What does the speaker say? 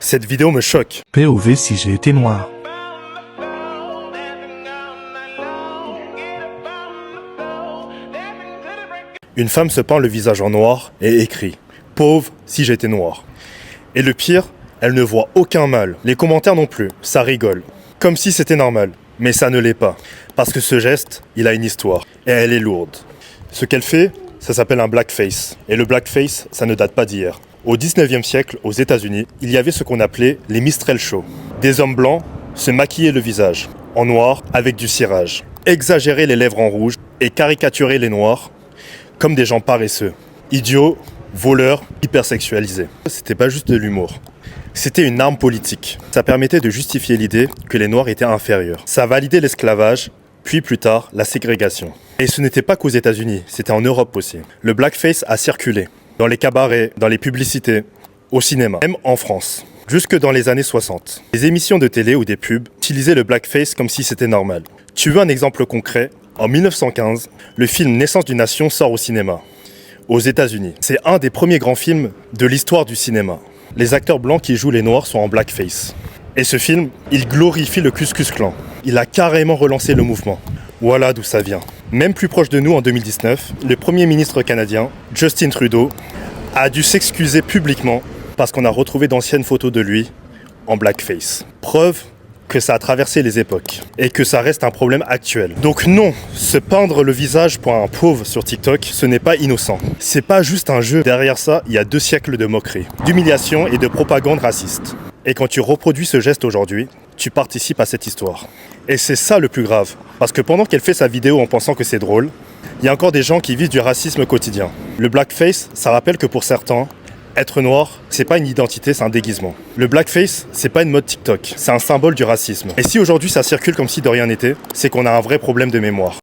Cette vidéo me choque. POV si j'ai été noir. Une femme se peint le visage en noir et écrit « Pauvre si j'étais noir ». Et le pire, elle ne voit aucun mal. Les commentaires non plus, ça rigole. Comme si c'était normal. Mais ça ne l'est pas. Parce que ce geste, il a une histoire. Et elle est lourde. Ce qu'elle fait, ça s'appelle un blackface. Et le blackface, ça ne date pas d'hier. Au 19e siècle, aux États-Unis, il y avait ce qu'on appelait les minstrel shows. Des hommes blancs se maquillaient le visage, en noir, avec du cirage. Exagéraient les lèvres en rouge et caricaturaient les noirs comme des gens paresseux, idiots, voleurs, hypersexualisés. C'était pas juste de l'humour. C'était une arme politique. Ça permettait de justifier l'idée que les Noirs étaient inférieurs. Ça validait l'esclavage, puis plus tard, la ségrégation. Et ce n'était pas qu'aux États-Unis, c'était en Europe aussi. Le blackface a circulé dans les cabarets, dans les publicités, au cinéma, même en France, jusque dans les années 60. Les émissions de télé ou des pubs utilisaient le blackface comme si c'était normal. Tu veux un exemple concret ? En 1915, le film Naissance d'une nation sort au cinéma, aux États-Unis. C'est un des premiers grands films de l'histoire du cinéma. Les acteurs blancs qui jouent les noirs sont en blackface. Et ce film, il glorifie le Ku Klux Klan. Il a carrément relancé le mouvement. Voilà d'où ça vient. Même plus proche de nous en 2019, le Premier ministre canadien, Justin Trudeau, a dû s'excuser publiquement parce qu'on a retrouvé d'anciennes photos de lui en blackface. Preuve que ça a traversé les époques et que ça reste un problème actuel. Donc non, se peindre le visage pour un pauvre sur TikTok, ce n'est pas innocent. C'est pas juste un jeu. Derrière ça, il y a 2 siècles de moquerie, d'humiliation et de propagande raciste. Et quand tu reproduis ce geste aujourd'hui, tu participes à cette histoire. Et c'est ça le plus grave. Parce que pendant qu'elle fait sa vidéo en pensant que c'est drôle, il y a encore des gens qui vivent du racisme quotidien. Le blackface, ça rappelle que pour certains, être noir, c'est pas une identité, c'est un déguisement. Le blackface, c'est pas une mode TikTok, c'est un symbole du racisme. Et si aujourd'hui ça circule comme si de rien n'était, c'est qu'on a un vrai problème de mémoire.